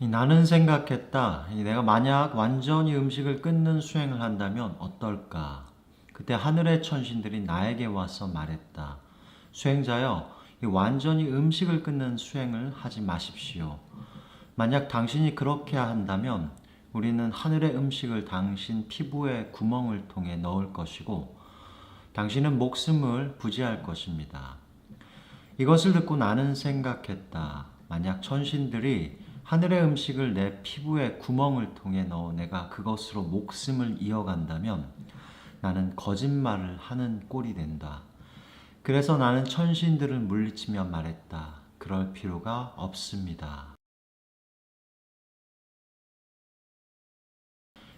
나는 생각했다. 내가 만약 완전히 음식을 끊는 수행을 한다면 어떨까? 그때 하늘의 천신들이 나에게 와서 말했다. 수행자여, 완전히 음식을 끊는 수행을 하지 마십시오. 만약 당신이 그렇게 한다면 우리는 하늘의 음식을 당신 피부의 구멍을 통해 넣을 것이고 당신은 목숨을 부지할 것입니다. 이것을 듣고 나는 생각했다. 만약 천신들이 하늘의 음식을 내 피부에 구멍을 통해 넣어 내가 그것으로 목숨을 이어간다면 나는 거짓말을 하는 꼴이 된다. 그래서 나는 천신들을 물리치며 말했다. 그럴 필요가 없습니다.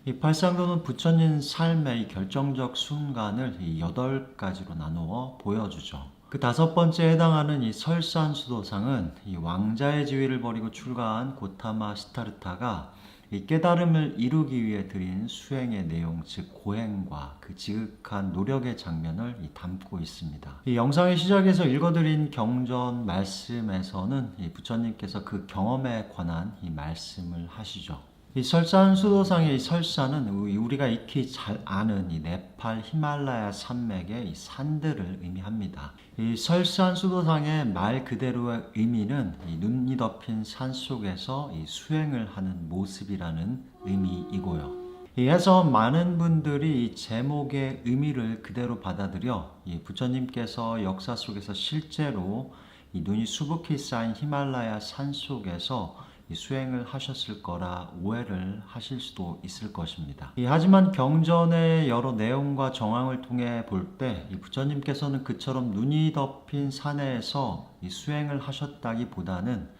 이 팔상도는 부처님 삶의 결정적 순간을 8가지로 나누어 보여주죠. 그 5번째에 해당하는 이 설산수도상은 이 왕자의 지위를 버리고 출가한 고타마 시타르타가 이 깨달음을 이루기 위해 드린 수행의 내용, 즉 고행과 그 지극한 노력의 장면을 담고 있습니다. 이 영상의 시작에서 읽어드린 경전 말씀에서는 이 부처님께서 그 경험에 관한 이 말씀을 하시죠. 이 설산수도상의 이 설산은 우리가 익히 잘 아는 이 네팔 히말라야 산맥의 이 산들을 의미합니다. 이 설산수도상의 말 그대로의 의미는 이 눈이 덮인 산 속에서 이 수행을 하는 모습이라는 의미이고요. 이에서 많은 분들이 이 제목의 의미를 그대로 받아들여 이 부처님께서 역사 속에서 실제로 이 눈이 수북히 쌓인 히말라야 산 속에서 이 수행을 하셨을 거라 오해를 하실 수도 있을 것입니다. 하지만 경전의 여러 내용과 정황을 통해 볼 때 이 부처님께서는 그처럼 눈이 덮인 산에서 이 수행을 하셨다기보다는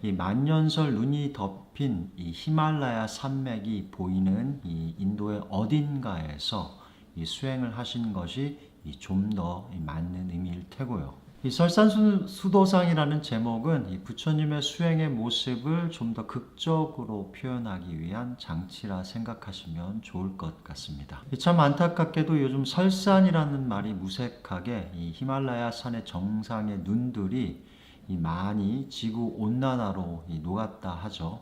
이 만년설 눈이 덮인 이 히말라야 산맥이 보이는 이 인도의 어딘가에서 이 수행을 하신 것이 좀 더 맞는 의미일 테고요. 이 설산수도상이라는 제목은 이 부처님의 수행의 모습을 좀 더 극적으로 표현하기 위한 장치라 생각하시면 좋을 것 같습니다. 참 안타깝게도 요즘 설산이라는 말이 무색하게 이 히말라야 산의 정상의 눈들이 많이 지구 온난화로 녹았다 하죠.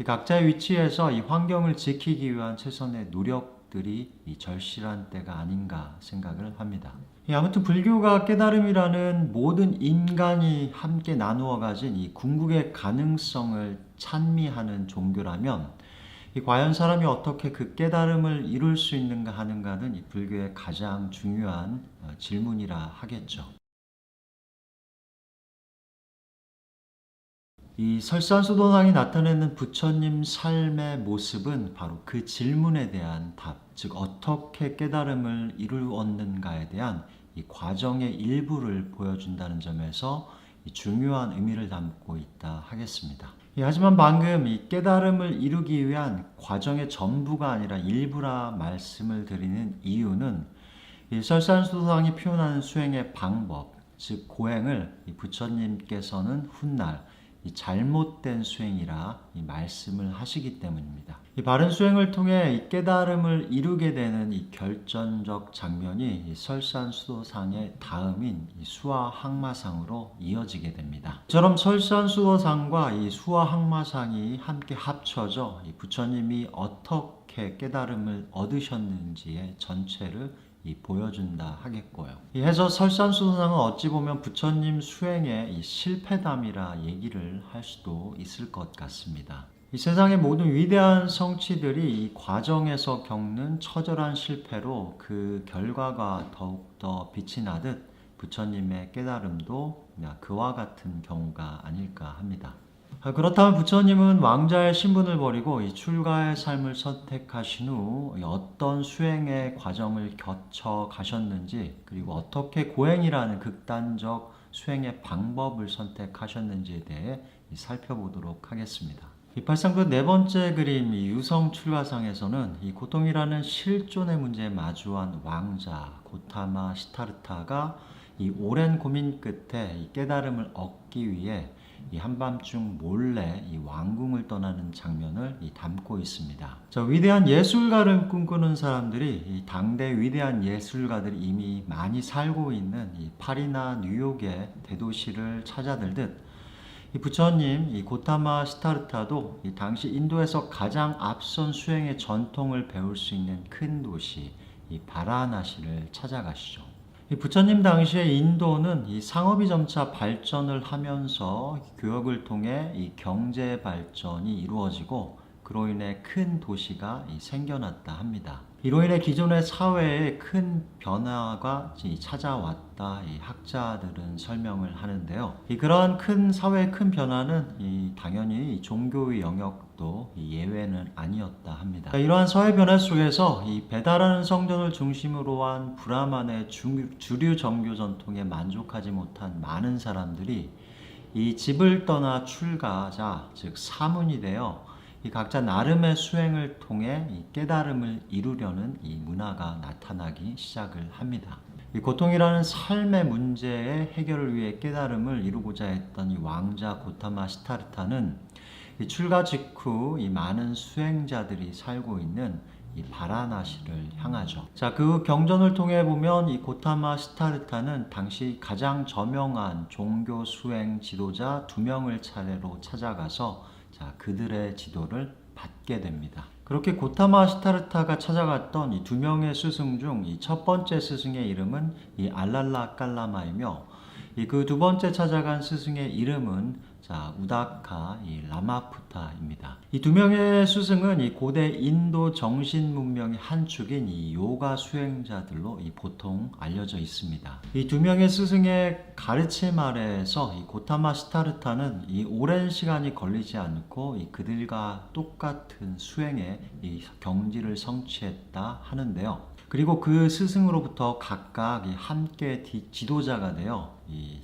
이 각자의 위치에서 이 환경을 지키기 위한 최선의 노력들이 절실한 때가 아닌가 생각을 합니다. 아무튼 불교가 깨달음이라는 모든 인간이 함께 나누어 가진 이 궁극의 가능성을 찬미하는 종교라면 과연 사람이 어떻게 그 깨달음을 이룰 수 있는가 하는가는 이 불교의 가장 중요한 질문이라 하겠죠. 이 설산수도당이 나타내는 부처님 삶의 모습은 바로 그 질문에 대한 답, 즉 어떻게 깨달음을 이루었는가에 대한 이 과정의 일부를 보여준다는 점에서 중요한 의미를 담고 있다 하겠습니다. 하지만 방금 이 깨달음을 이루기 위한 과정의 전부가 아니라 일부라 말씀을 드리는 이유는 이 설산수도당이 표현하는 수행의 방법, 즉 고행을 이 부처님께서는 훗날 이 잘못된 수행이라 이 말씀을 하시기 때문입니다. 이 바른 수행을 통해 이 깨달음을 이루게 되는 이 결정적 장면이 이 설산수도상의 다음인 이 수화항마상으로 이어지게 됩니다. 이처럼 설산수도상과 이 수화항마상이 함께 합쳐져 이 부처님이 어떻게 깨달음을 얻으셨는지의 전체를 보여준다 하겠고요. 해서 설산수도상은 어찌 보면 부처님 수행의 실패담이라 얘기를 할 수도 있을 것 같습니다. 이 세상의 모든 위대한 성취들이 이 과정에서 겪는 처절한 실패로 그 결과가 더욱더 빛이 나듯 부처님의 깨달음도 그와 같은 경우가 아닐까 합니다. 그렇다면 부처님은 왕자의 신분을 버리고 이 출가의 삶을 선택하신 후 어떤 수행의 과정을 거쳐 가셨는지, 그리고 어떻게 고행이라는 극단적 수행의 방법을 선택하셨는지에 대해 살펴보도록 하겠습니다. 이 팔상도 4번째 그림 유성 출가상에서는 이 고통이라는 실존의 문제에 마주한 왕자 고타마 시타르타가 이 오랜 고민 끝에 이 깨달음을 얻기 위해 이 한밤중 몰래 이 왕궁을 떠나는 장면을 담고 있습니다. 위대한 예술가를 꿈꾸는 사람들이 이 당대 위대한 예술가들이 이미 많이 살고 있는 이 파리나 뉴욕의 대도시를 찾아들듯 이 부처님 이 고타마 시타르타도 이 당시 인도에서 가장 앞선 수행의 전통을 배울 수 있는 큰 도시 이 바라나시를 찾아가시죠. 이 부처님 당시에 인도는 이 상업이 점차 발전을 하면서 교역을 통해 이 경제 발전이 이루어지고 그로 인해 큰 도시가 생겨났다 합니다. 이로 인해 기존의 사회에 큰 변화가 찾아왔다 이 학자들은 설명을 하는데요. 그러한 큰 사회의 큰 변화는 당연히 종교의 영역도 예외는 아니었다 합니다. 이러한 사회 변화 속에서 이 베다라는 성전을 중심으로 한 브라만의 주류 종교 전통에 만족하지 못한 많은 사람들이 이 집을 떠나 출가자 즉 사문이 되어 이 각자 나름의 수행을 통해 이 깨달음을 이루려는 이 문화가 나타나기 시작을 합니다. 이 고통이라는 삶의 문제의 해결을 위해 깨달음을 이루고자 했던 이 왕자 고타마 시타르타는 이 출가 직후 이 많은 수행자들이 살고 있는 이 바라나시를 향하죠. 자, 그 경전을 통해 보면 이 고타마 시타르타는 당시 가장 저명한 종교 수행 지도자 2명을 차례로 찾아가서 그들의 지도를 받게 됩니다. 그렇게 고타마 시타르타가 찾아갔던 이 2명의 스승 중 이 첫 번째 스승의 이름은 이 알랄라 깔라마이며 그 두 번째 찾아간 스승의 이름은 우다카 라마푸타입니다. 이 2명의 스승은 이 고대 인도 정신 문명의 한 축인 이 요가 수행자들로 보통 알려져 있습니다. 이 2명의 스승의 가르침 아래에서 이 고타마 시타르타는 이 오랜 시간이 걸리지 않고 그들과 똑같은 수행의 경지를 성취했다 하는데요. 그리고 그 스승으로부터 각각 함께 지도자가 되어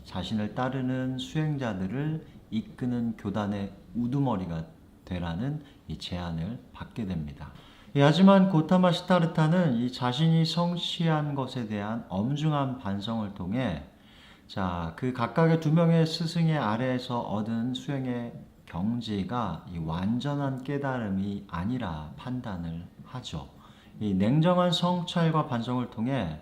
자신을 따르는 수행자들을 이끄는 교단의 우두머리가 되라는 제안을 받게 됩니다. 하지만 고타마 시타르타는 자신이 성취한 것에 대한 엄중한 반성을 통해 그 각각의 2명의 스승의 아래에서 얻은 수행의 경지가 완전한 깨달음이 아니라 판단을 하죠. 냉정한 성찰과 반성을 통해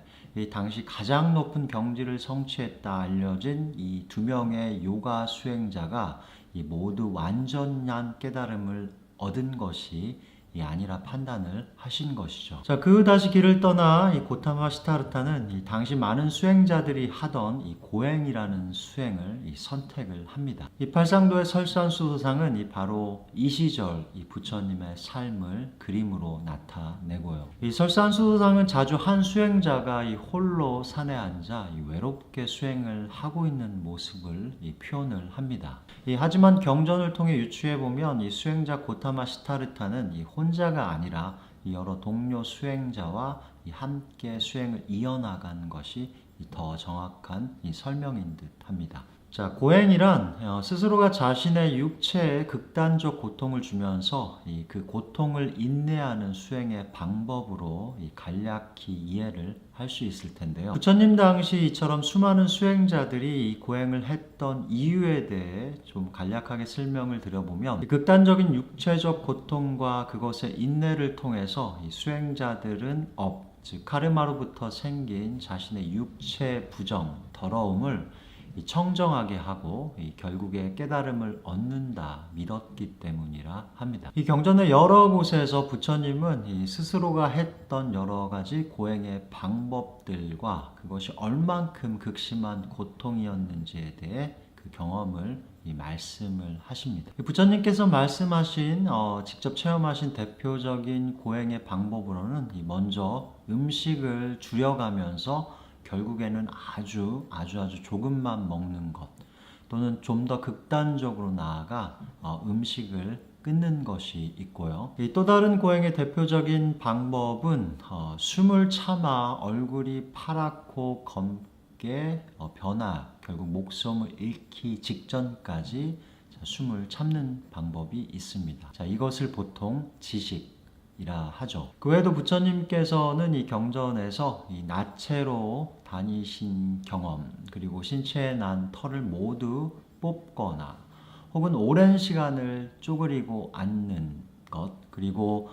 당시 가장 높은 경지를 성취했다 알려진 이 2명의 요가 수행자가 모두 완전한 깨달음을 얻은 것이 아니라 판단을 하신 것이죠. 다시 길을 떠나 이 고타마 시타르타는 당시 많은 수행자들이 하던 고행이라는 수행을 선택을 합니다. 팔상도의 설산수도상은 바로 이 시절 부처님의 삶을 그림으로 나타내고요. 설산수도상은 자주 한 수행자가 홀로 산에 앉아 외롭게 수행을 하고 있는 모습을 표현을 합니다. 하지만 경전을 통해 유추해 보면 수행자 고타마 시타르타는 혼자가 아니라 여러 동료 수행자와 함께 수행을 이어나간 것이 더 정확한 설명인 듯 합니다. 고행이란 스스로가 자신의 육체에 극단적 고통을 주면서 그 고통을 인내하는 수행의 방법으로 간략히 이해를 할 수 있을 텐데요. 부처님 당시 이처럼 수많은 수행자들이 이 고행을 했던 이유에 대해 좀 간략하게 설명을 드려보면 극단적인 육체적 고통과 그것의 인내를 통해서 이 수행자들은 즉 카르마로부터 생긴 자신의 육체 부정, 더러움을 청정하게 하고 결국에 깨달음을 얻는다 믿었기 때문이라 합니다. 이 경전의 여러 곳에서 부처님은 스스로가 했던 여러 가지 고행의 방법들과 그것이 얼만큼 극심한 고통이었는지에 대해 그 경험을 말씀을 하십니다. 부처님께서 말씀하신 직접 체험하신 대표적인 고행의 방법으로는 먼저 음식을 줄여가면서 결국에는 아주 조금만 먹는 것 또는 좀 더 극단적으로 나아가 음식을 끊는 것이 있고요. 또 다른 고행의 대표적인 방법은 숨을 참아 얼굴이 파랗고 검게 변화, 결국 목숨을 잃기 직전까지 숨을 참는 방법이 있습니다. 이것을 보통 지식 이라 하죠. 그 외에도 부처님께서는 이 경전에서 이 나체로 다니신 경험, 그리고 신체에 난 털을 모두 뽑거나 혹은 오랜 시간을 쪼그리고 앉는 것, 그리고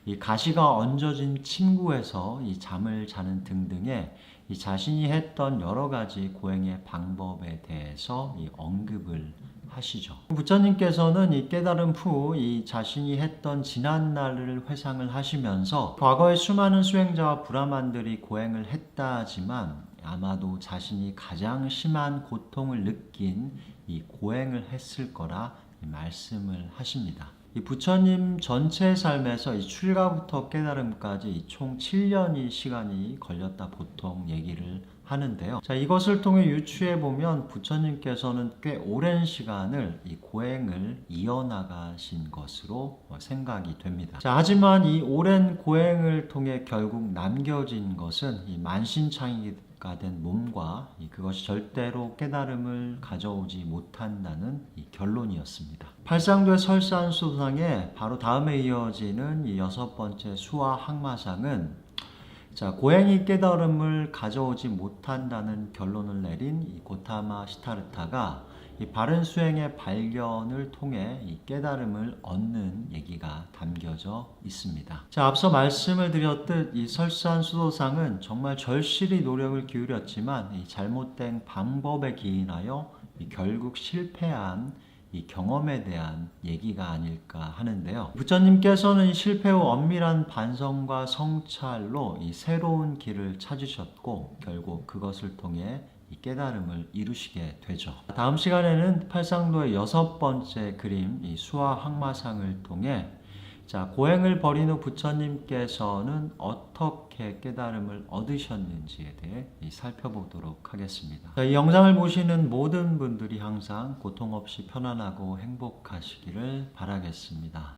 이 가시가 얹어진 침구에서 이 잠을 자는 등등의 이 자신이 했던 여러 가지 고행의 방법에 대해서 이 언급을 하시죠. 부처님께서는 이 깨달음 후 이 자신이 했던 지난날을 회상을 하시면서 과거에 수많은 수행자와 브라만들이 고행을 했다지만 아마도 자신이 가장 심한 고통을 느낀 이 고행을 했을 거라 말씀을 하십니다. 이 부처님 전체 삶에서 이 출가부터 깨달음까지 총 7년이 시간이 걸렸다 보통 얘기를 하는데요. 자, 이것을 통해 유추해 보면 부처님께서는 꽤 오랜 시간을 이 고행을 이어나가신 것으로 생각이 됩니다. 자, 하지만 이 오랜 고행을 통해 결국 남겨진 것은 이 만신창이가 된 몸과 그것이 절대로 깨달음을 가져오지 못한다는 이 결론이었습니다. 팔상도의 설산수상의 바로 다음에 이어지는 이 6번째 수화 항마상은 자, 고행이 깨달음을 가져오지 못한다는 결론을 내린 이 고타마 시타르타가 이 바른 수행의 발견을 통해 이 깨달음을 얻는 얘기가 담겨져 있습니다. 자, 앞서 말씀을 드렸듯 이 설산수도상은 정말 절실히 노력을 기울였지만 이 잘못된 방법에 기인하여 결국 실패한 이 경험에 대한 얘기가 아닐까 하는데요. 부처님께서는 실패 후 엄밀한 반성과 성찰로 이 새로운 길을 찾으셨고 결국 그것을 통해 이 깨달음을 이루시게 되죠. 다음 시간에는 팔상도의 6번째 그림 이 수화 항마상을 통해 자, 고행을 버린 후 부처님께서는 어떻게 깨달음을 얻으셨는지에 대해 살펴보도록 하겠습니다. 자, 이 영상을 보시는 모든 분들이 항상 고통 없이 편안하고 행복하시기를 바라겠습니다.